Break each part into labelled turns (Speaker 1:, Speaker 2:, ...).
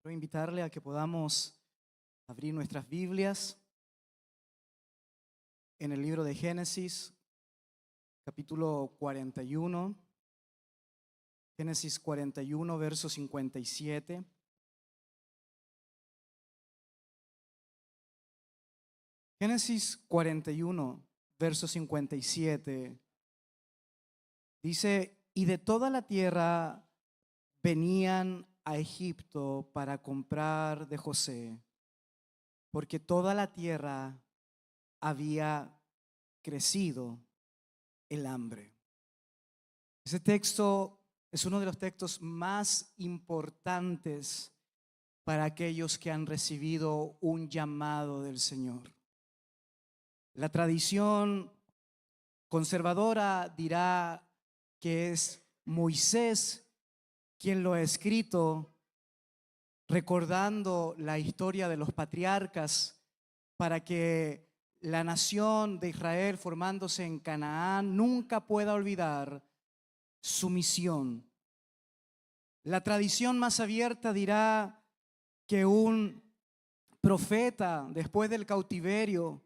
Speaker 1: Quiero invitarle a que podamos abrir nuestras Biblias en el libro de Génesis, capítulo 41. Génesis 41, verso 57. Génesis 41, verso 57. Dice: y de toda la tierra venían a Egipto para comprar de José, porque toda la tierra había crecido el hambre. Ese texto es uno de los textos más importantes para aquellos que han recibido un llamado del Señor. La tradición conservadora dirá que es Moisés quien lo ha escrito, recordando la historia de los patriarcas para que la nación de Israel, formándose en Canaán, nunca pueda olvidar su misión. La tradición más abierta dirá que un profeta, después del cautiverio,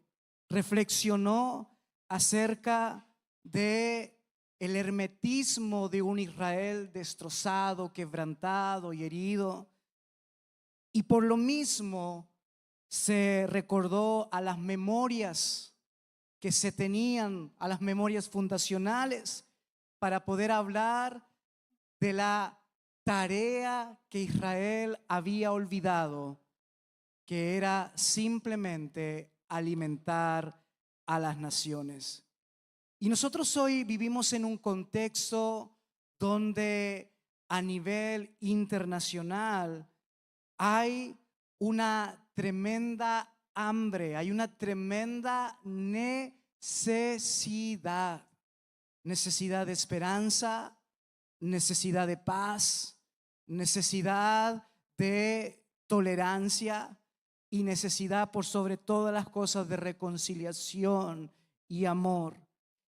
Speaker 1: reflexionó acerca de el hermetismo de un Israel destrozado, quebrantado y herido, y por lo mismo se recordó a las memorias que se tenían, a las memorias fundacionales, para poder hablar de la tarea que Israel había olvidado, que era simplemente alimentar a las naciones. Y nosotros hoy vivimos en un contexto donde a nivel internacional hay una tremenda hambre, hay una tremenda necesidad de esperanza, necesidad de paz, necesidad de tolerancia y necesidad, por sobre todas las cosas, de reconciliación y amor.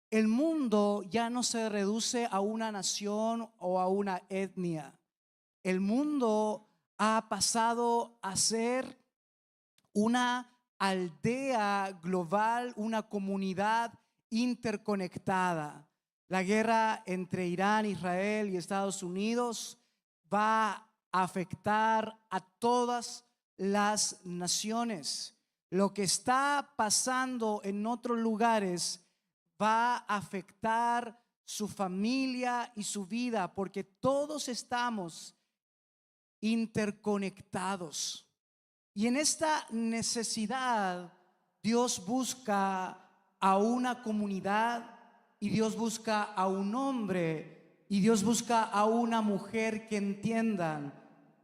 Speaker 1: El mundo ya no se reduce a una nación o a una etnia. El mundo ha pasado a ser una aldea global, una comunidad interconectada. La guerra entre Irán, Israel y Estados Unidos va a afectar a todas las naciones. Lo que está pasando en otros lugares va a afectar su familia y su vida, porque todos estamos interconectados. Y en esta necesidad Dios busca a una comunidad, y Dios busca a un hombre, y Dios busca a una mujer que entiendan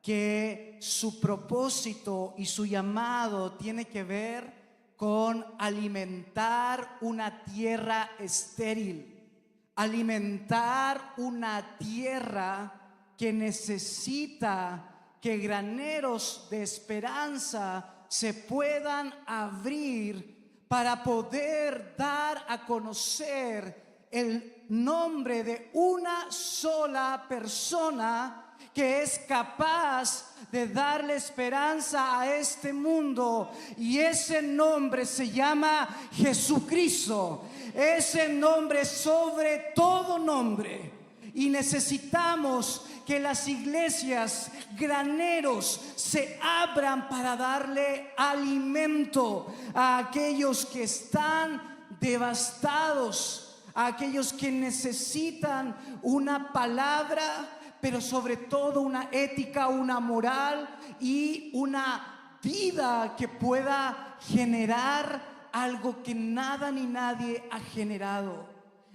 Speaker 1: que su propósito y su llamado tiene que ver con alimentar una tierra estéril, alimentar una tierra que necesita que graneros de esperanza se puedan abrir para poder dar a conocer el nombre de una sola persona que es capaz de darle esperanza a este mundo, y ese nombre se llama Jesucristo. Ese nombre sobre todo nombre, y necesitamos que las iglesias, graneros, se abran para darle alimento a aquellos que están devastados, a aquellos que necesitan una palabra, pero sobre todo una ética, una moral y una vida que pueda generar algo que nada ni nadie ha generado.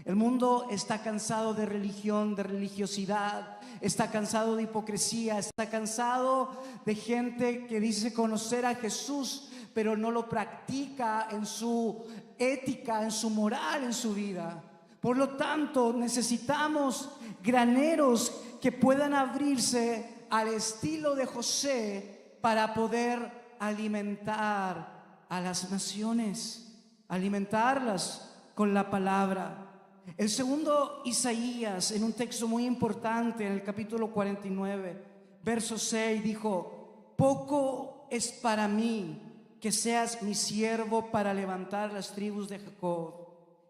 Speaker 1: El mundo está cansado de religión, de religiosidad, está cansado de hipocresía, está cansado de gente que dice conocer a Jesús, pero no lo practica en su ética, en su moral, en su vida. Por lo tanto, necesitamos graneros que puedan abrirse al estilo de José para poder alimentar a las naciones, alimentarlas con la palabra. El segundo Isaías, en un texto muy importante, en el capítulo 49, verso 6, dijo: poco es para mí que seas mi siervo para levantar las tribus de Jacob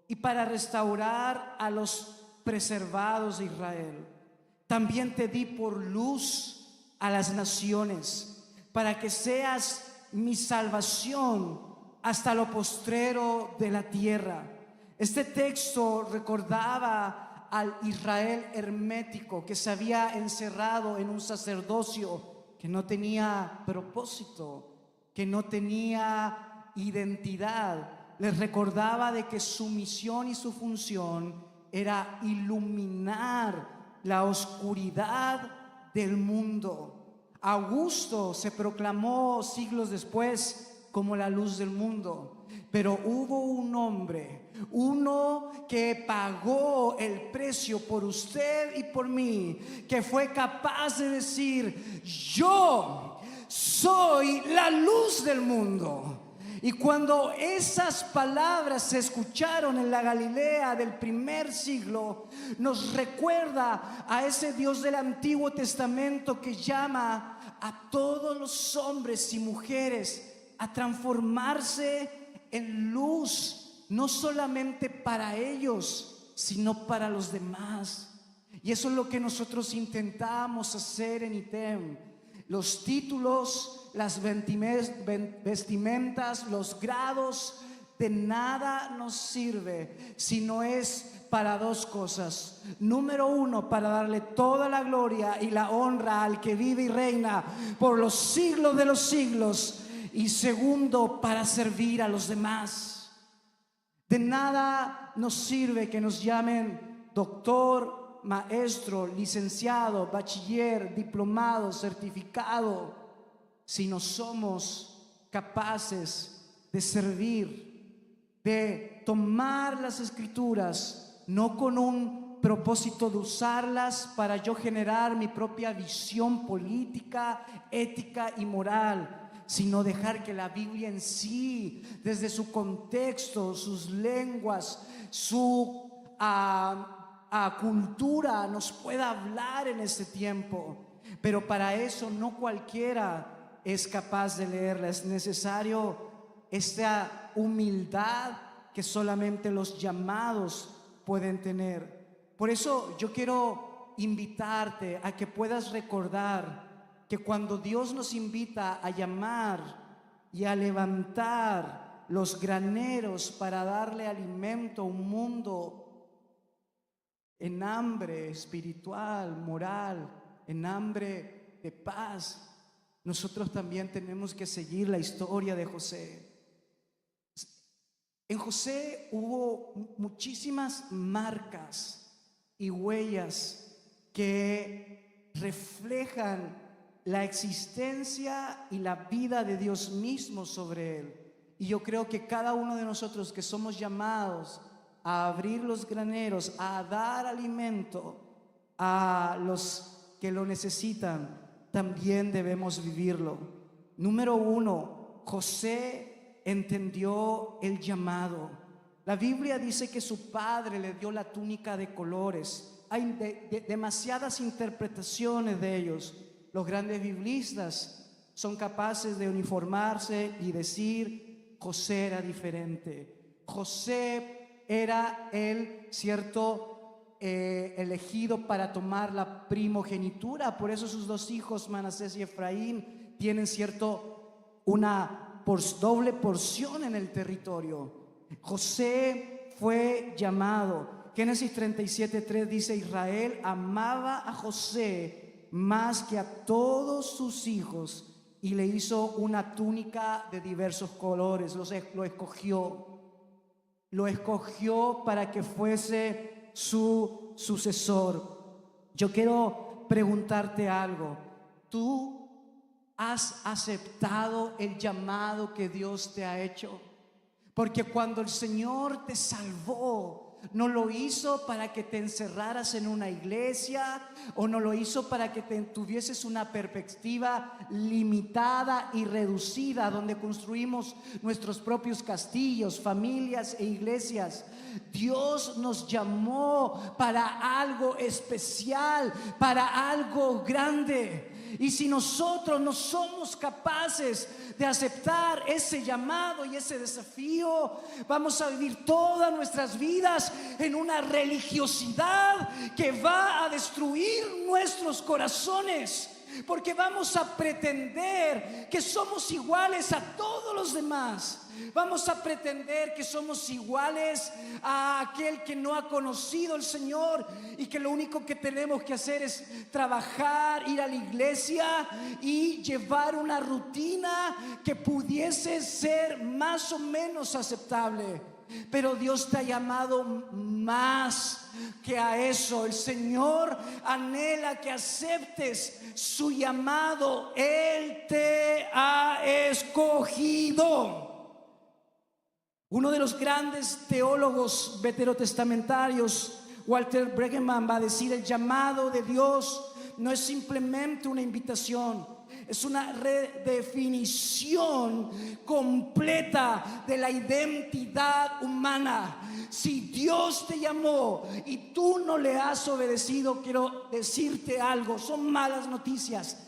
Speaker 1: y para restaurar a los preservados de Israel. También te di por luz a las naciones, para que seas mi salvación hasta lo postrero de la tierra. Este texto recordaba al Israel hermético que se había encerrado en un sacerdocio que no tenía propósito, que no tenía identidad. Les recordaba de que su misión y su función era iluminar la oscuridad del mundo. Augusto se proclamó siglos después como la luz del mundo, pero hubo un hombre, uno que pagó el precio por usted y por mí, que fue capaz de decir: yo soy la luz del mundo. Y cuando esas palabras se escucharon en la Galilea del primer siglo, nos recuerda a ese Dios del Antiguo Testamento que llama a todos los hombres y mujeres a transformarse en luz, no solamente para ellos, sino para los demás. Y eso es lo que nosotros intentamos hacer en ITEM. Los títulos, las vestimentas, los grados, de nada nos sirve si no es para dos cosas. Número uno, para darle toda la gloria y la honra al que vive y reina por los siglos de los siglos. Y segundo, para servir a los demás. De nada nos sirve que nos llamen doctor, maestro, licenciado, bachiller, diplomado, certificado, si no somos capaces de servir, de tomar las escrituras no con un propósito de usarlas para yo generar mi propia visión política, ética y moral, sino dejar que la Biblia en sí, desde su contexto, sus lenguas, su cultura, nos pueda hablar en este tiempo. Pero para eso no cualquiera es capaz de leerla. Es necesario esta humildad que solamente los llamados pueden tener. Por eso yo quiero invitarte a que puedas recordar que cuando Dios nos invita a llamar y a levantar los graneros para darle alimento a un mundo en hambre espiritual, moral, en hambre de paz, nosotros también tenemos que seguir la historia de José. En José hubo muchísimas marcas y huellas que reflejan la existencia y la vida de Dios mismo sobre él. Y yo creo que cada uno de nosotros que somos llamados a abrir los graneros, a dar alimento a los que lo necesitan, también debemos vivirlo. Número uno, José entendió el llamado. La Biblia dice que su padre le dio la túnica de colores. Hay demasiadas interpretaciones de ellos. Los grandes biblistas son capaces de uniformarse y decir: José era diferente. José era el elegido para tomar la primogenitura. Por eso sus dos hijos, Manasés y Efraín, tienen una doble porción en el territorio. José fue llamado. Génesis 37:3 dice: Israel amaba a José más que a todos sus hijos y le hizo una túnica de diversos colores. Lo escogió para que fuese su sucesor. Yo quiero preguntarte algo. ¿Tú has aceptado el llamado que Dios te ha hecho? Porque cuando el Señor te salvó, no lo hizo para que te encerraras en una iglesia, o no lo hizo para que tuvieses una perspectiva limitada y reducida, donde construimos nuestros propios castillos, familias e iglesias. Dios nos llamó para algo especial, para algo grande. Y si nosotros no somos capaces de aceptar ese llamado y ese desafío, vamos a vivir todas nuestras vidas en una religiosidad que va a destruir nuestros corazones. Porque vamos a pretender que somos iguales a todos los demás. Vamos a pretender que somos iguales a aquel que no ha conocido al Señor y que lo único que tenemos que hacer es trabajar, ir a la iglesia y llevar una rutina que pudiese ser más o menos aceptable. Pero Dios te ha llamado más que a eso. El Señor anhela que aceptes su llamado. Él te ha escogido. Uno de los grandes teólogos veterotestamentarios, Walter Brueggemann, va a decir: el llamado de Dios no es simplemente una invitación, es una redefinición completa de la identidad humana. Si Dios te llamó y tú no le has obedecido, quiero decirte algo: son malas noticias.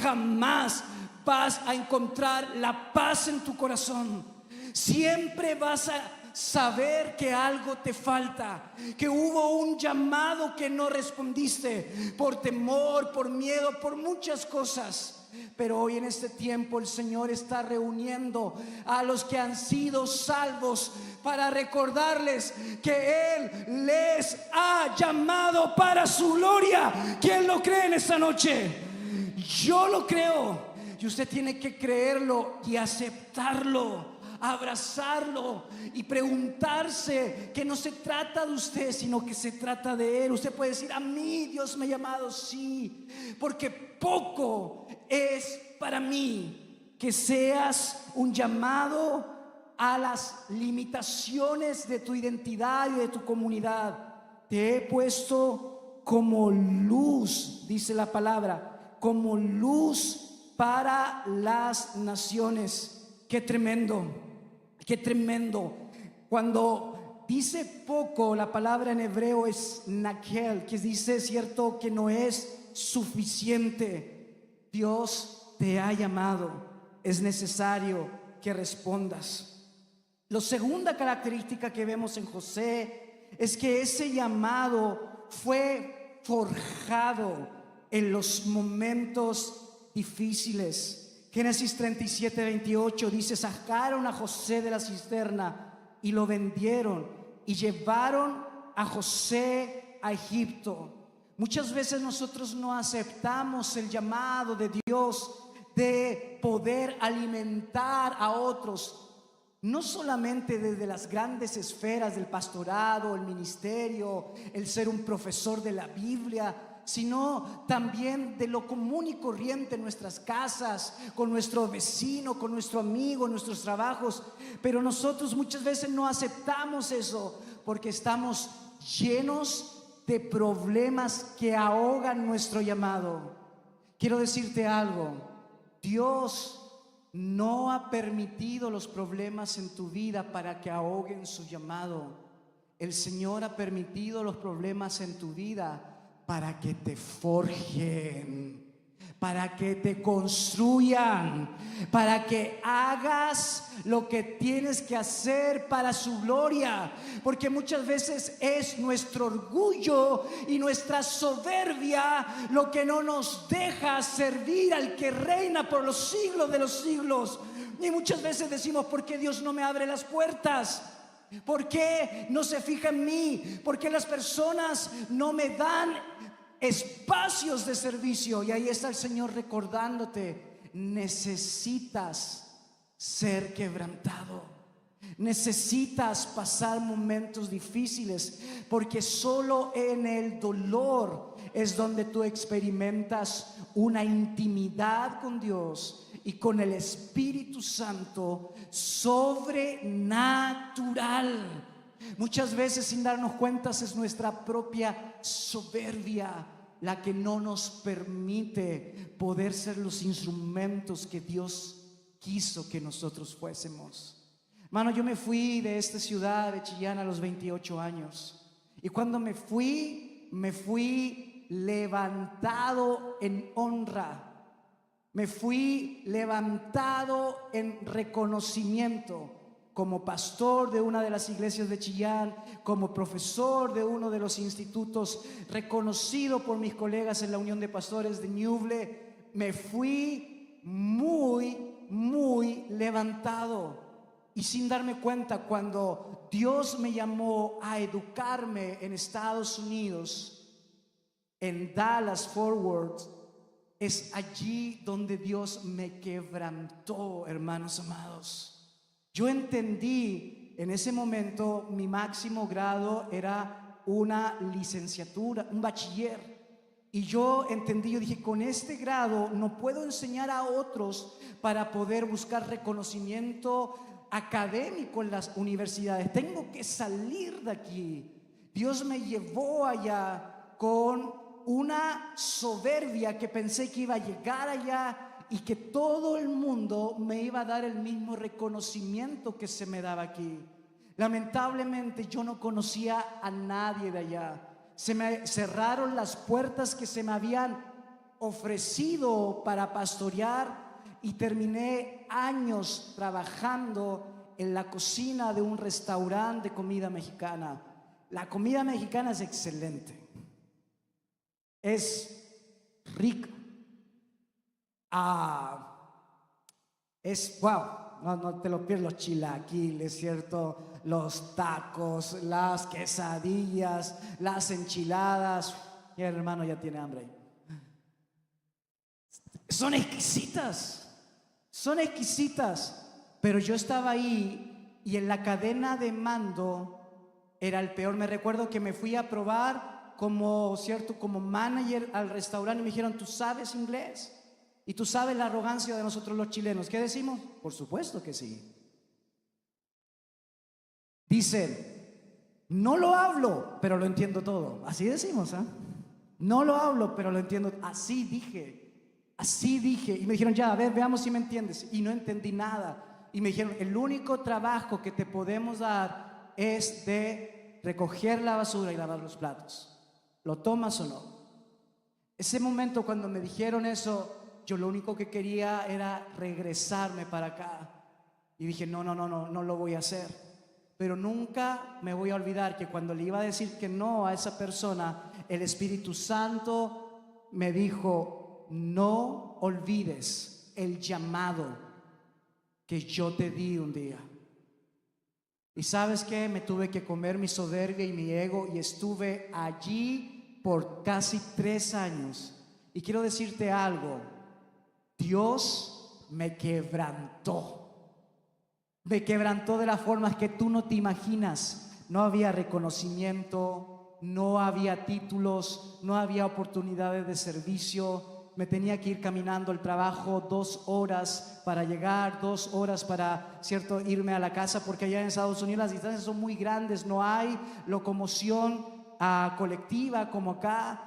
Speaker 1: Jamás vas a encontrar la paz en tu corazón. Siempre vas a saber que algo te falta, que hubo un llamado que no respondiste por temor, por miedo, por muchas cosas. Pero hoy en este tiempo el Señor está reuniendo a los que han sido salvos para recordarles que Él les ha llamado para su gloria. ¿Quién lo cree en esta noche? Yo lo creo, y usted tiene que creerlo y aceptarlo, abrazarlo y preguntarse que no se trata de usted, sino que se trata de Él. Usted puede decir: a mí Dios me ha llamado, sí, porque poco es para mí que seas un llamado a las limitaciones de tu identidad y de tu comunidad. Te he puesto como luz, dice la palabra, como luz para las naciones. Qué tremendo. Qué tremendo. Cuando dice poco, la palabra en hebreo es nakel, que dice, cierto, que no es suficiente. Dios te ha llamado, es necesario que respondas. La segunda característica que vemos en José es que ese llamado fue forjado en los momentos difíciles. Génesis 37:28 dice: sacaron a José de la cisterna y lo vendieron y llevaron a José a Egipto. Muchas veces nosotros no aceptamos el llamado de Dios de poder alimentar a otros, no solamente desde las grandes esferas del pastorado, el ministerio, el ser un profesor de la Biblia, sino también de lo común y corriente en nuestras casas, con nuestro vecino, con nuestro amigo, en nuestros trabajos. Pero nosotros muchas veces no aceptamos eso porque estamos llenos de problemas que ahogan nuestro llamado. Quiero decirte algo: Dios no ha permitido los problemas en tu vida para que ahoguen su llamado. El Señor ha permitido los problemas en tu vida para que te forjen, para que te construyan, para que hagas lo que tienes que hacer para su gloria. Porque muchas veces es nuestro orgullo y nuestra soberbia lo que no nos deja servir al que reina por los siglos de los siglos. Y muchas veces decimos: ¿por qué Dios no me abre las puertas? ¿Por qué no se fija en mí? ¿Por qué las personas no me dan espacios de servicio? Y ahí está el Señor recordándote: necesitas ser quebrantado, necesitas pasar momentos difíciles, porque solo en el dolor es donde tú experimentas una intimidad con Dios y con el Espíritu Santo sobrenatural. Muchas veces, sin darnos cuenta, es nuestra propia soberbia la que no nos permite poder ser los instrumentos que Dios quiso que nosotros fuésemos. Hermano, yo me fui de esta ciudad de Chillán a los 28 años. Y cuando me fui levantado en honra. Me fui levantado en reconocimiento como pastor de una de las iglesias de Chillán, como profesor de uno de los institutos, reconocido por mis colegas en la Unión de Pastores de Ñuble. Me fui muy levantado. Y sin darme cuenta, cuando Dios me llamó a educarme en Estados Unidos, en Dallas Fort Worth, es allí donde Dios me quebrantó, hermanos amados. Yo entendí en ese momento, mi máximo grado era una licenciatura, un bachiller. Y yo entendí, yo dije, con este grado no puedo enseñar a otros para poder buscar reconocimiento académico en las universidades. Tengo que salir de aquí. Dios me llevó allá con una soberbia que pensé que iba a llegar allá y que todo el mundo me iba a dar el mismo reconocimiento que se me daba aquí. Lamentablemente yo no conocía a nadie de allá. Se me cerraron las puertas que se me habían ofrecido para pastorear y terminé años trabajando en la cocina de un restaurante de comida mexicana. La comida mexicana es excelente, es rica. Es wow, no te lo pierdes, los chilaquiles, ¿cierto? Los tacos, las quesadillas, las enchiladas. Mi hermano ya tiene hambre. Son exquisitas, pero yo estaba ahí y en la cadena de mando era el peor. Me recuerdo que me fui a probar como manager al restaurante y me dijeron, ¿tú sabes inglés? Y tú sabes la arrogancia de nosotros los chilenos. ¿Qué decimos? Por supuesto que sí. Dicen, no lo hablo, pero lo entiendo todo. Así decimos, ¿eh? No lo hablo, pero lo entiendo. Así dije. Y me dijeron, ya, a ver, veamos si me entiendes. Y no entendí nada. Y me dijeron, el único trabajo que te podemos dar es de recoger la basura y lavar los platos. ¿Lo tomas o no? Ese momento cuando me dijeron eso, yo lo único que quería era regresarme para acá. Y dije, no lo voy a hacer. Pero nunca me voy a olvidar que cuando le iba a decir que no a esa persona, el Espíritu Santo me dijo, no olvides el llamado que yo te di un día. Y ¿sabes qué? Me tuve que comer mi soberbia y mi ego y estuve allí por casi 3 años. Y quiero decirte algo, Dios me quebrantó. Me quebrantó de las formas que tú no te imaginas. No había reconocimiento, no había títulos, no había oportunidades de servicio. Me tenía que ir caminando al trabajo 2 horas para llegar, 2 horas para, ¿cierto?, irme a la casa, porque allá en Estados Unidos las distancias son muy grandes, no hay locomoción colectiva como acá.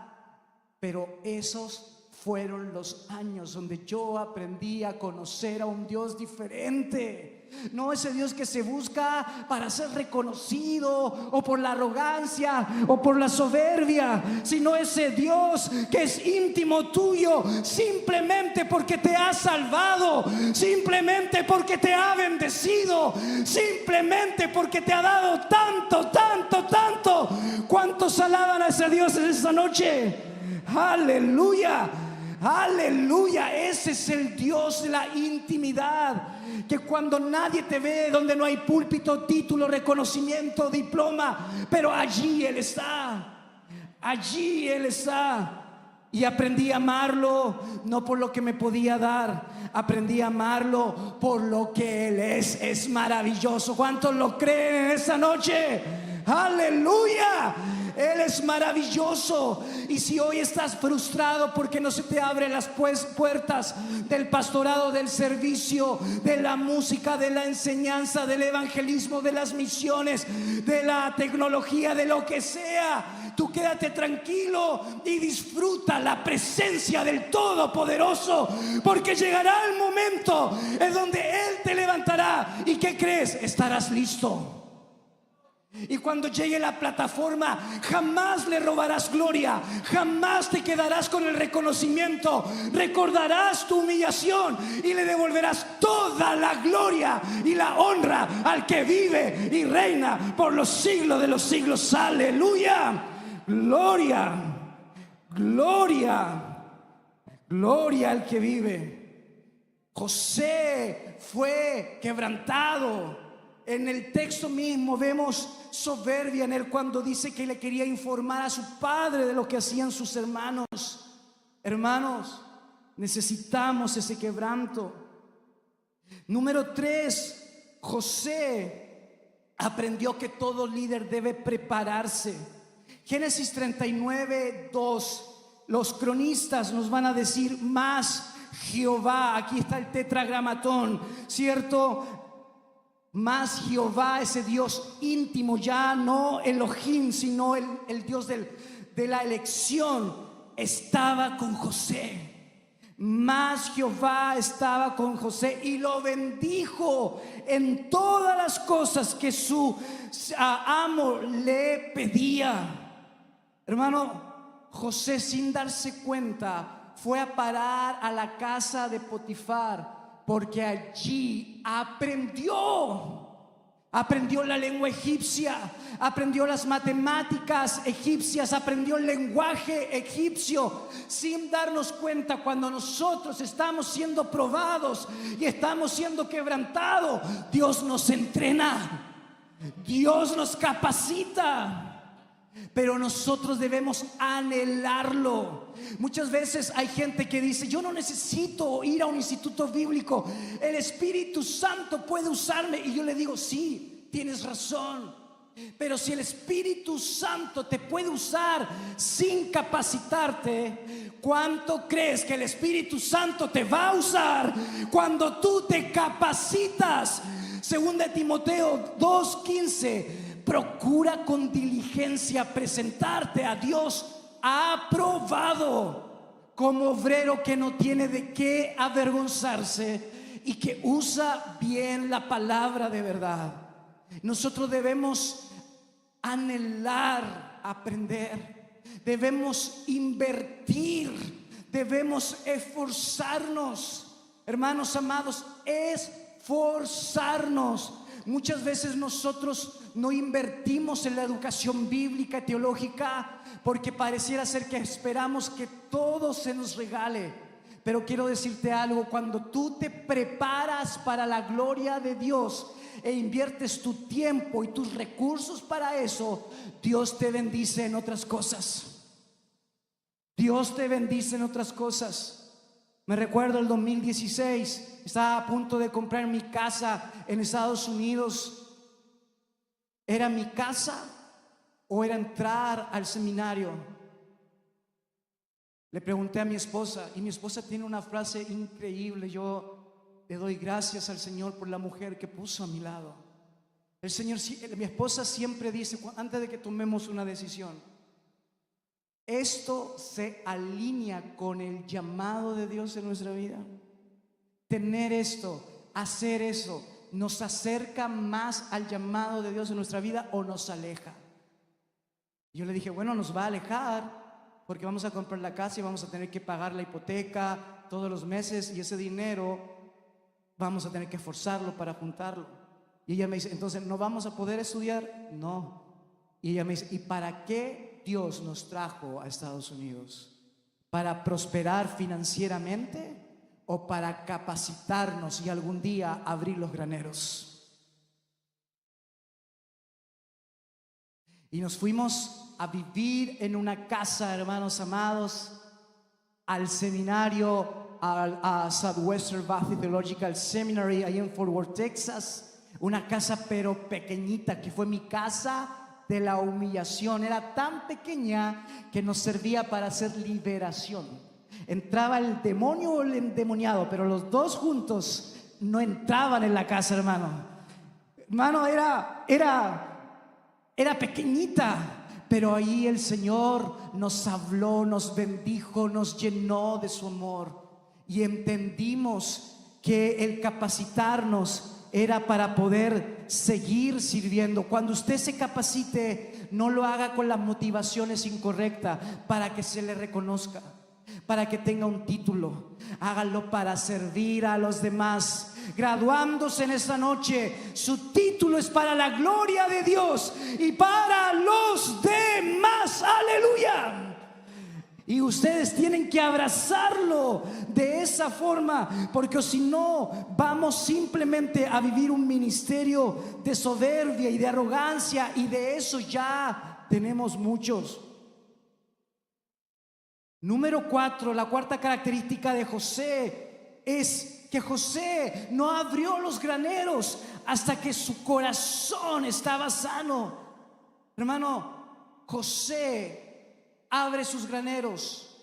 Speaker 1: Pero esos fueron los años donde yo aprendí a conocer a un Dios diferente. No ese Dios que se busca para ser reconocido o por la arrogancia o por la soberbia, sino ese Dios que es íntimo tuyo simplemente porque te ha salvado, simplemente porque te ha bendecido, simplemente porque te ha dado tanto. ¿Cuántos alaban a ese Dios en esta noche? Aleluya. Aleluya, ese es el Dios de la intimidad, que cuando nadie te ve, donde no hay púlpito, título, reconocimiento, diploma, pero allí Él está, y aprendí a amarlo, no por lo que me podía dar, aprendí a amarlo por lo que Él es maravilloso. ¿Cuántos lo creen en esta noche? Aleluya. Él es maravilloso. Y si hoy estás frustrado porque no se te abren las puertas del pastorado, del servicio, de la música, de la enseñanza, del evangelismo, de las misiones, de la tecnología, de lo que sea, tú quédate tranquilo y disfruta la presencia del Todopoderoso, porque llegará el momento en donde Él te levantará. ¿Y qué crees? Estarás listo. Y cuando llegue la plataforma, jamás le robarás gloria, jamás te quedarás con el reconocimiento. Recordarás tu humillación y le devolverás toda la gloria y la honra al que vive y reina por los siglos de los siglos. Aleluya, gloria, gloria, gloria al que vive. José fue quebrantado. En el texto mismo vemos soberbia en él cuando dice que le quería informar a su padre de lo que hacían sus hermanos. Hermanos, necesitamos ese quebranto. Número 3, José aprendió que todo líder debe prepararse. Génesis 39:2, los cronistas nos van a decir más Jehová. Aquí está el tetragramatón, ¿cierto? Más Jehová, ese Dios íntimo, ya no Elohim, sino el Dios de la elección, estaba con José. Más Jehová estaba con José y lo bendijo en todas las cosas que su amo le pedía. Hermano, José, sin darse cuenta, fue a parar a la casa de Potifar, porque allí aprendió la lengua egipcia, aprendió las matemáticas egipcias, aprendió el lenguaje egipcio. Sin darnos cuenta, cuando nosotros estamos siendo probados y estamos siendo quebrantados, Dios nos entrena, Dios nos capacita. Pero nosotros debemos anhelarlo. Muchas veces hay gente que dice: yo no necesito ir a un instituto bíblico, el Espíritu Santo puede usarme. Y yo le digo: sí, tienes razón. Pero si el Espíritu Santo te puede usar sin capacitarte, ¿cuánto crees que el Espíritu Santo te va a usar cuando tú te capacitas? 2 Timoteo 2:15: procura con diligencia presentarte a Dios aprobado, como obrero que no tiene de qué avergonzarse y que usa bien la palabra de verdad. Nosotros debemos anhelar aprender, debemos invertir, debemos esforzarnos. Hermanos amados, esforzarnos. Muchas veces nosotros no invertimos en la educación bíblica y teológica porque pareciera ser que esperamos que todo se nos regale. Pero quiero decirte algo: cuando tú te preparas para la gloria de Dios e inviertes tu tiempo y tus recursos para eso, Dios te bendice en otras cosas. Dios te bendice en otras cosas. Me recuerdo el 2016, estaba a punto de comprar mi casa en Estados Unidos. ¿Era mi casa o era entrar al seminario? Le pregunté a mi esposa y mi esposa tiene una frase increíble. Yo le doy gracias al Señor por la mujer que puso a mi lado. Mi esposa siempre dice, antes de que tomemos una decisión: esto se alinea con el llamado de Dios en nuestra vida. Tener esto, hacer eso, ¿nos acerca más al llamado de Dios en nuestra vida o nos aleja? Yo le dije: bueno, nos va a alejar porque vamos a comprar la casa y vamos a tener que pagar la hipoteca todos los meses, y ese dinero vamos a tener que esforzarlo para juntarlo. Y ella me dice: entonces, ¿no vamos a poder estudiar? No. Y ella me dice: ¿y para qué Dios nos trajo a Estados Unidos? ¿Para prosperar financieramente o para capacitarnos y algún día abrir los graneros? Y nos fuimos a vivir en una casa, hermanos amados, al seminario, a Southwestern Baptist Theological Seminary, ahí en Fort Worth, Texas. Una casa pero pequeñita, que fue mi casa de la humillación. Era tan pequeña que nos servía para hacer liberación. Entraba el demonio o el endemoniado, pero los dos juntos no entraban en la casa, hermano. Hermano, era pequeñita, pero ahí el Señor nos habló, nos bendijo, nos llenó de su amor, y entendimos que el capacitarnos era para poder seguir sirviendo. Cuando usted se capacite, no lo haga con las motivaciones incorrectas para que se le reconozca, para que tenga un título. Hágalo para servir a los demás. Graduándose en esta noche, su título es para la gloria de Dios y para los demás. Aleluya. Y ustedes tienen que abrazarlo de esa forma, porque si no, vamos simplemente a vivir un ministerio de soberbia y de arrogancia, y de eso ya tenemos muchos. Número 4, la cuarta característica de José es que José no abrió los graneros hasta que su corazón estaba sano. Hermano, José abre sus graneros,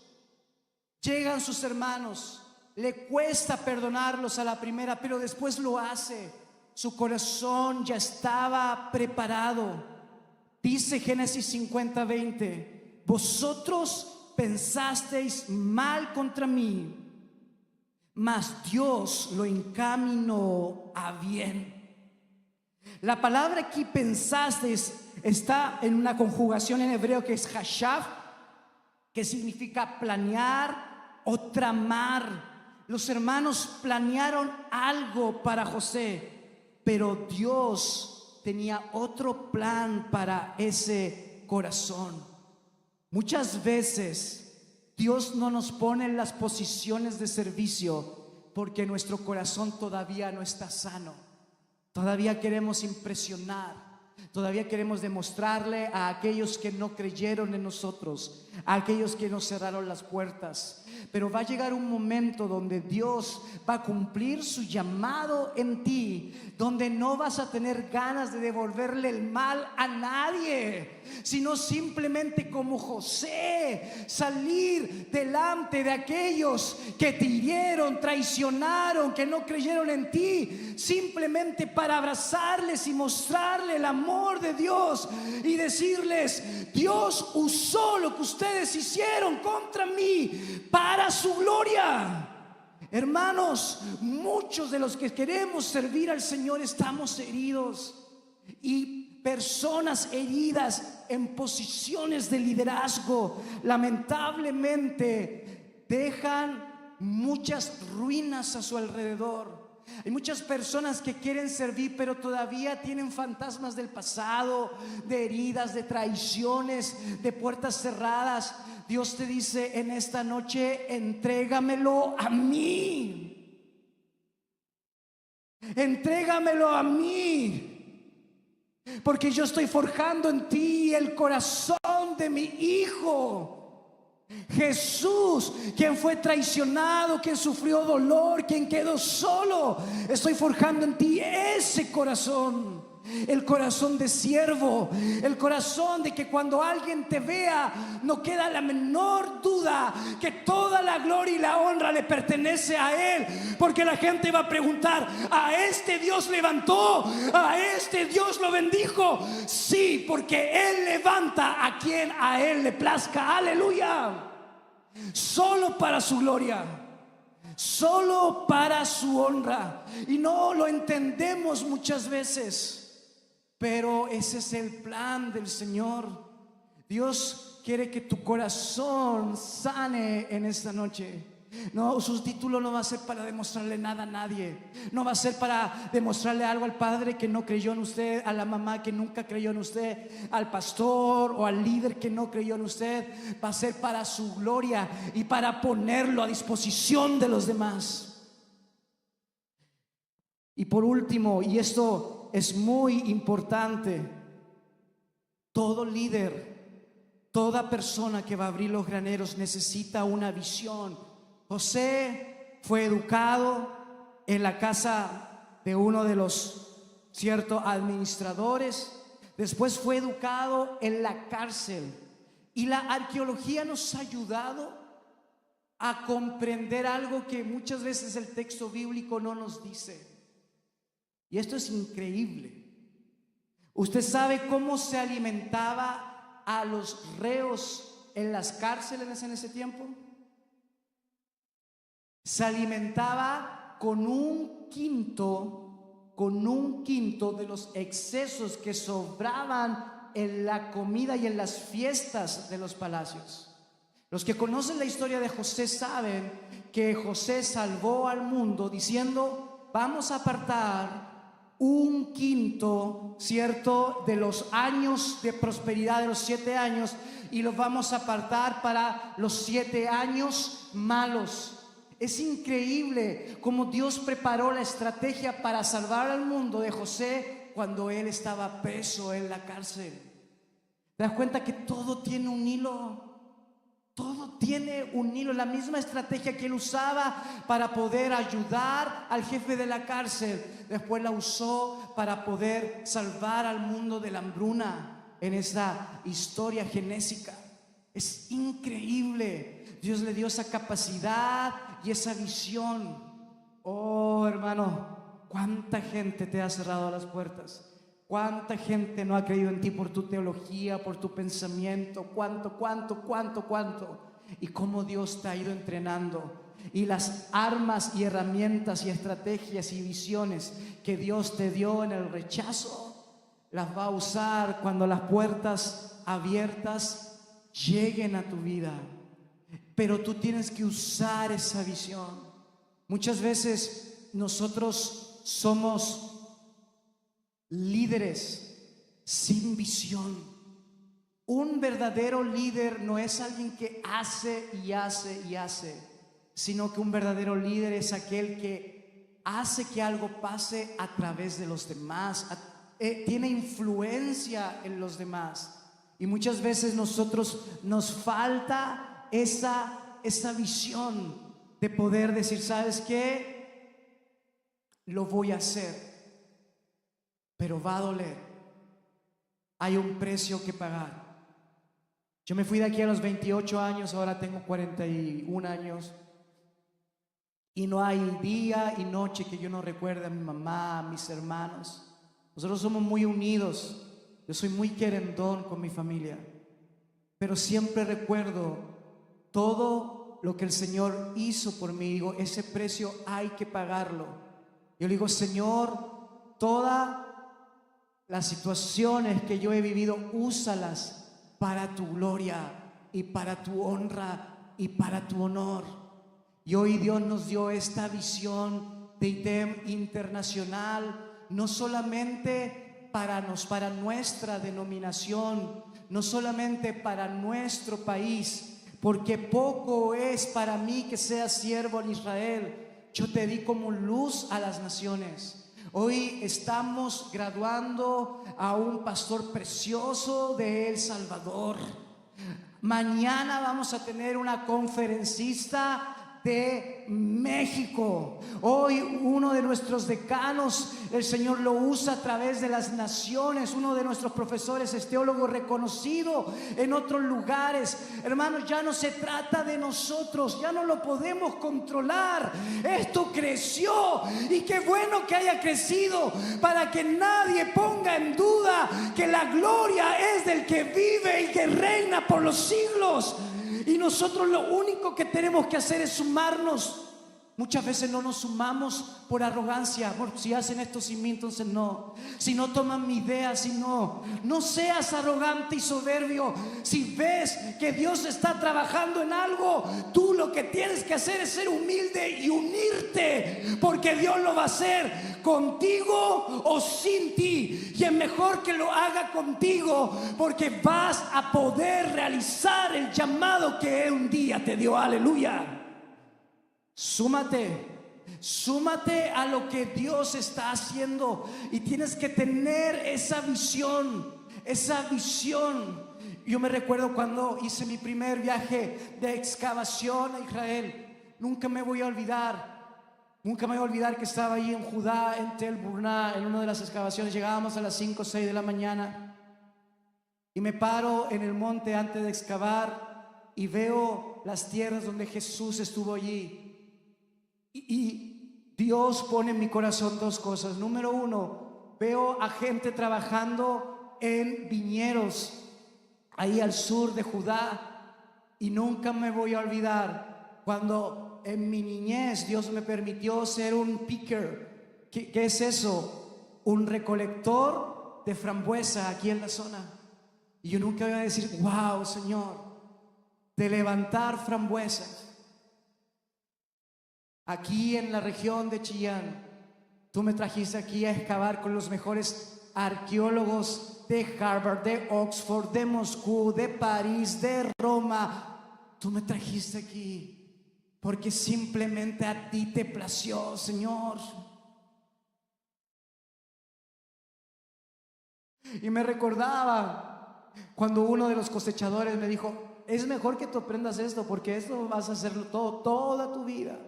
Speaker 1: llegan sus hermanos, le cuesta perdonarlos a la primera, pero después lo hace. Su corazón ya estaba preparado. Dice Génesis 50:20: vosotros pensasteis mal contra mí, mas Dios lo encaminó a bien. La palabra aquí pensasteis está en una conjugación en hebreo que es hashav, que significa planear o tramar. Los hermanos planearon algo para José, pero Dios tenía otro plan para ese corazón. Muchas veces Dios no nos pone en las posiciones de servicio porque nuestro corazón todavía no está sano. Todavía queremos impresionar. Todavía queremos demostrarle a aquellos que no creyeron en nosotros, a aquellos que nos cerraron las puertas. Pero va a llegar un momento donde Dios va a cumplir su llamado en ti, donde no vas a tener ganas de devolverle el mal a nadie, sino simplemente como José, salir delante de aquellos que te hirieron, traicionaron, que no creyeron en ti, simplemente para abrazarles y mostrarle el amor de Dios y decirles: Dios usó lo que ustedes hicieron contra mí para su gloria. Hermanos, muchos de los que queremos servir al Señor estamos heridos, y personas heridas en posiciones de liderazgo lamentablemente dejan muchas ruinas a su alrededor. Hay muchas personas que quieren servir, pero todavía tienen fantasmas del pasado, de heridas, de traiciones, de puertas cerradas. Dios te dice en esta noche: entrégamelo a mí. Entrégamelo a mí, porque yo estoy forjando en ti el corazón de mi Hijo Jesús, quien fue traicionado, quien sufrió dolor, quien quedó solo. Estoy forjando en ti ese corazón, el corazón de siervo, el corazón de que cuando alguien te vea no queda la menor duda que toda la gloria y la honra le pertenece a Él, porque la gente va a preguntar: ¿a este Dios levantó? ¿A este Dios lo bendijo? Sí, porque Él levanta a quien a Él le plazca. Aleluya. Solo para su gloria, solo para su honra. Y no lo entendemos muchas veces, pero ese es el plan del Señor. Dios quiere que tu corazón sane en esta noche. No, su título no va a ser para demostrarle nada a nadie. No va a ser para demostrarle algo al padre que no creyó en usted, a la mamá que nunca creyó en usted, al pastor o al líder que no creyó en usted. Va a ser para su gloria y para ponerlo a disposición de los demás. Y por último, y esto es muy importante, todo líder, toda persona que va a abrir los graneros necesita una visión. José fue educado en la casa de uno de los administradores. Después fue educado en la cárcel. Y la arqueología nos ha ayudado a comprender algo que muchas veces el texto bíblico no nos dice. Y esto es increíble. ¿Usted sabe cómo se alimentaba a los reos en las cárceles en ese tiempo? Se alimentaba con 1/5 con un quinto de los excesos que sobraban en la comida y en las fiestas de los palacios. Los que conocen la historia de José saben que José salvó al mundo diciendo: vamos a apartar un quinto, ¿cierto?, de los años de prosperidad, de los 7 años, y los vamos a apartar para los 7 años malos. Es increíble cómo Dios preparó la estrategia para salvar al mundo de José cuando él estaba preso en la cárcel. ¿Te das cuenta que todo tiene un hilo? Todo tiene un hilo. La misma estrategia que él usaba para poder ayudar al jefe de la cárcel, después la usó para poder salvar al mundo de la hambruna en esa historia genésica. Es increíble. Dios le dio esa capacidad y esa visión. Oh, hermano, cuánta gente te ha cerrado las puertas. ¿Cuánta gente no ha creído en ti por tu teología, por tu pensamiento? ¿Cuánto? Y cómo Dios te ha ido entrenando. Y las armas y herramientas y estrategias y visiones que Dios te dio en el rechazo, las va a usar cuando las puertas abiertas lleguen a tu vida. Pero tú tienes que usar esa visión. Muchas veces nosotros somos líderes sin visión. Un verdadero líder no es alguien que hace y hace y hace, sino que un verdadero líder es aquel que hace que algo pase a través de los demás, tiene influencia en los demás. Y muchas veces nosotros nos falta esa visión de poder decir: ¿sabes qué? Lo voy a hacer. Pero va a doler. Hay un precio que pagar. Yo me fui de aquí a los 28 años, ahora tengo 41 años. Y no hay día y noche que yo no recuerde a mi mamá, a mis hermanos. Nosotros somos muy unidos. Yo soy muy querendón con mi familia. Pero siempre recuerdo todo lo que el Señor hizo por mí. Digo, ese precio hay que pagarlo. Yo le digo: Señor, todas las situaciones que yo he vivido, úsalas para tu gloria y para tu honra y para tu honor. Y hoy Dios nos dio esta visión de ITEM internacional, no solamente para nuestra denominación, no solamente para nuestro país, porque poco es para mí que sea siervo en Israel. Yo te di como luz a las naciones. Hoy estamos graduando a un pastor precioso de El Salvador. Mañana vamos a tener una conferencista de México. Hoy uno de nuestros decanos, el Señor lo usa a través de las naciones. Uno de nuestros profesores es teólogo reconocido en otros lugares. Hermanos, ya no se trata de nosotros, ya no lo podemos controlar. Esto creció, y qué bueno que haya crecido, para que nadie ponga en duda que la gloria es del que vive y que reina por los siglos. Y nosotros lo único que tenemos que hacer es sumarnos. Muchas veces no nos sumamos por arrogancia. Si hacen esto sin mí, entonces no. Si no toman mi idea, si no. No seas arrogante y soberbio. Si ves que Dios está trabajando en algo, tú lo que tienes que hacer es ser humilde y unirte, porque Dios lo va a hacer contigo o sin ti. Y es mejor que lo haga contigo, porque vas a poder realizar el llamado que un día te dio. Aleluya. Súmate a lo que Dios está haciendo, y tienes que tener esa visión. Yo me recuerdo cuando hice mi primer viaje de excavación a Israel. Nunca me voy a olvidar que estaba ahí en Judá, en Tel Burna, en una de las excavaciones. Llegábamos a las 5 o 6 de la mañana y me paro en el monte antes de excavar y veo las tierras donde Jesús estuvo allí. Y Dios pone en mi corazón dos cosas. Número uno, veo a gente trabajando en viñedos ahí al sur de Judá. Y nunca me voy a olvidar cuando en mi niñez Dios me permitió ser un picker. ¿Qué es eso? un recolector de frambuesa aquí en la zona. Y yo nunca iba a decir, wow, Señor, de levantar frambuesas aquí en la región de Chillán. Tú me trajiste aquí a excavar con los mejores arqueólogos de Harvard, de Oxford, de Moscú, de París, de Roma. Tú me trajiste aquí porque simplemente a ti te plació, Señor. Y me recordaba cuando uno de los cosechadores me dijo, es mejor que tú aprendas esto, porque esto vas a hacerlo toda tu vida.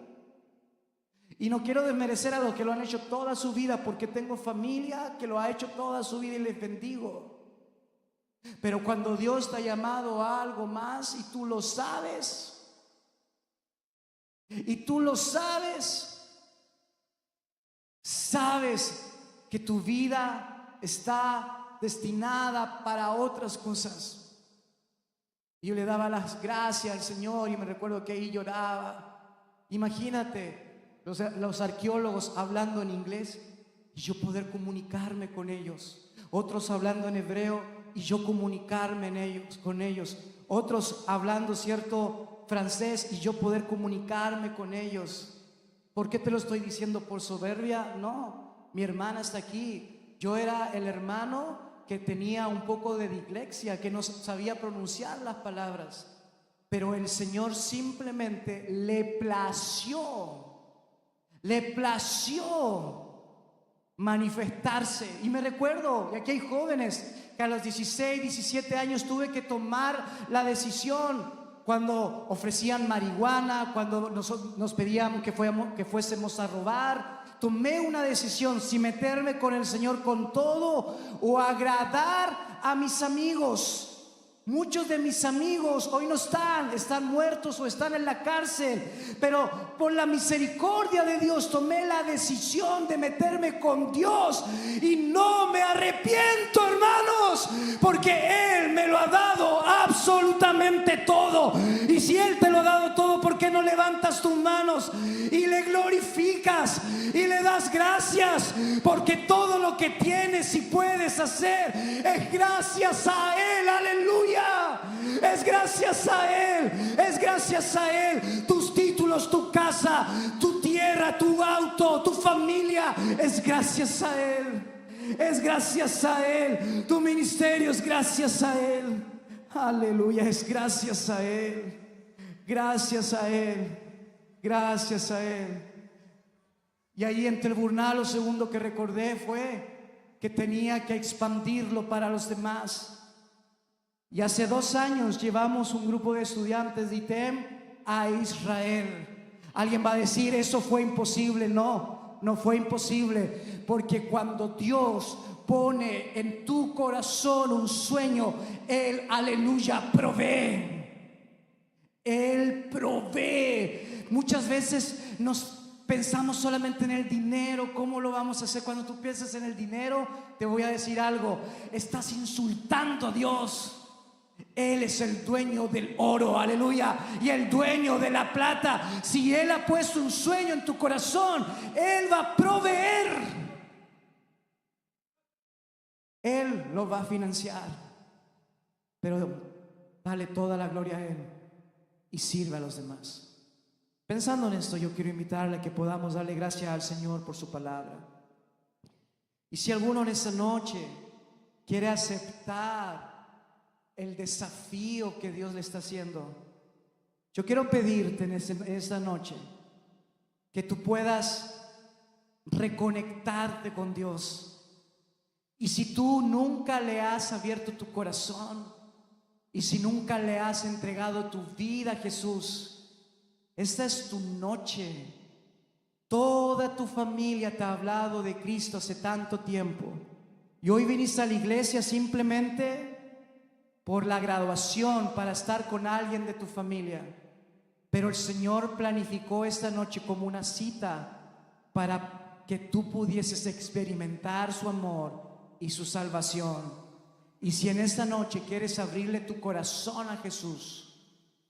Speaker 1: Y no quiero desmerecer a los que lo han hecho toda su vida, porque tengo familia que lo ha hecho toda su vida y les bendigo. Pero cuando Dios te ha llamado a algo más y tú lo sabes, sabes que tu vida está destinada para otras cosas. Y yo le daba las gracias al Señor y me recuerdo que ahí lloraba. Imagínate los arqueólogos hablando en inglés y yo poder comunicarme con ellos, otros hablando en hebreo y yo comunicarme con ellos, otros hablando francés y yo poder comunicarme con ellos. ¿Por qué te lo estoy diciendo? ¿Por soberbia? No, mi hermana está aquí. Yo era el hermano que tenía un poco de dislexia, que no sabía pronunciar las palabras, pero el Señor simplemente le plació manifestarse. Y me recuerdo, y aquí hay jóvenes que a los 16, 17 años tuve que tomar la decisión cuando ofrecían marihuana, cuando nos pedían que fuésemos a robar. Tomé una decisión, si meterme con el Señor con todo o agradar a mis amigos. Muchos de mis amigos hoy no están muertos o están en la cárcel, pero por la misericordia de Dios tomé la decisión de meterme con Dios y no me arrepiento, hermanos, porque Él me lo ha dado absolutamente todo. Y si Él te lo ha dado todo, ¿por qué no levantas tus manos y le glorificas y le das gracias? Porque todo lo que tienes y puedes hacer es gracias a Él. Aleluya. Es gracias a Él, es gracias a Él. Tus títulos, tu casa, tu tierra, tu auto, tu familia, es gracias a Él. Es gracias a Él. Tu ministerio es gracias a Él. Aleluya, es gracias a Él. Gracias a Él. Gracias a Él. Y ahí en Telburnal lo segundo que recordé fue que tenía que expandirlo para los demás. Y hace 2 años llevamos un grupo de estudiantes de ITEM a Israel. Alguien va a decir, eso fue imposible. No, no fue imposible, porque cuando Dios pone en tu corazón un sueño, Él, aleluya, provee. Él provee. Muchas veces pensamos solamente en el dinero. ¿Cómo lo vamos a hacer? Cuando tú piensas en el dinero, te voy a decir algo, estás insultando a Dios. Él es el dueño del oro, aleluya, y el dueño de la plata. Si Él ha puesto un sueño en tu corazón, Él va a proveer. Él lo va a financiar. Pero dale toda la gloria a Él y sirve a los demás. Pensando en esto, yo quiero invitarle a que podamos darle gracias al Señor por su palabra. Y si alguno en esta noche quiere aceptar el desafío que Dios le está haciendo, yo quiero pedirte en esta noche que tú puedas reconectarte con Dios. Y si tú nunca le has abierto tu corazón y si nunca le has entregado tu vida a Jesús, esta es tu noche. Toda tu familia te ha hablado de Cristo hace tanto tiempo y hoy viniste a la iglesia simplemente por la graduación, para estar con alguien de tu familia. Pero el Señor planificó esta noche como una cita para que tú pudieses experimentar su amor y su salvación. Y si en esta noche quieres abrirle tu corazón a Jesús,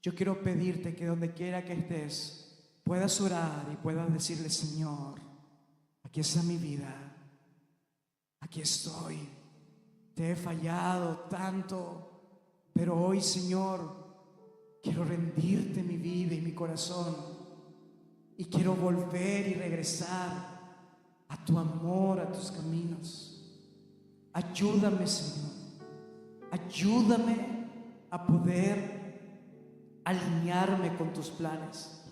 Speaker 1: yo quiero pedirte que donde quiera que estés puedas orar y puedas decirle, Señor, aquí está mi vida. aquí estoy. Te he fallado tanto, pero hoy, Señor, quiero rendirte mi vida y mi corazón, y quiero volver y regresar a tu amor, a tus caminos. Ayúdame, Señor. Ayúdame a poder alinearme con tus planes.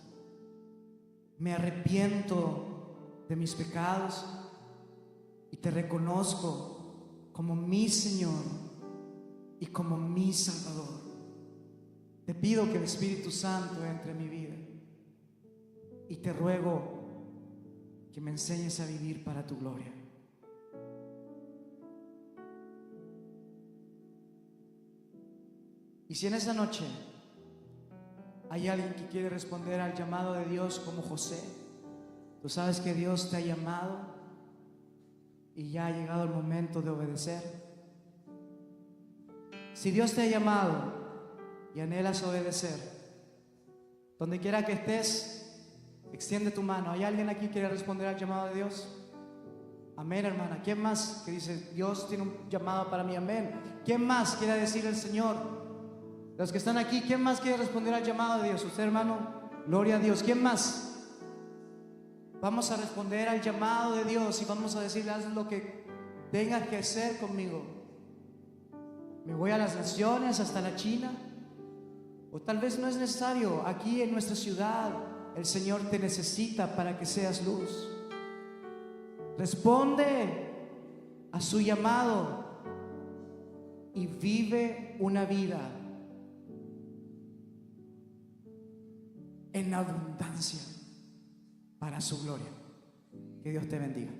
Speaker 1: Me arrepiento de mis pecados y te reconozco como mi Señor y como mi Salvador. Te pido que el Espíritu Santo entre en mi vida y te ruego que me enseñes a vivir para tu gloria. Y si en esta noche hay alguien que quiere responder al llamado de Dios como José, tú sabes que Dios te ha llamado y ya ha llegado el momento de obedecer. Si Dios te ha llamado y anhelas obedecer, donde quiera que estés, extiende tu mano. ¿Hay alguien aquí que quiere responder al llamado de Dios? Amén, hermana. ¿Quién más que dice, Dios tiene un llamado para mí? Amén. ¿Quién más quiere decir el Señor? Los que están aquí, ¿quién más quiere responder al llamado de Dios? Usted, hermano, gloria a Dios. ¿Quién más? Vamos a responder al llamado de Dios y vamos a decirle, haz lo que tengas que hacer conmigo. Me voy a las naciones, hasta la China, o tal vez no es necesario. Aquí en nuestra ciudad el Señor te necesita para que seas luz. Responde a su llamado y vive una vida en abundancia para su gloria. Que Dios te bendiga.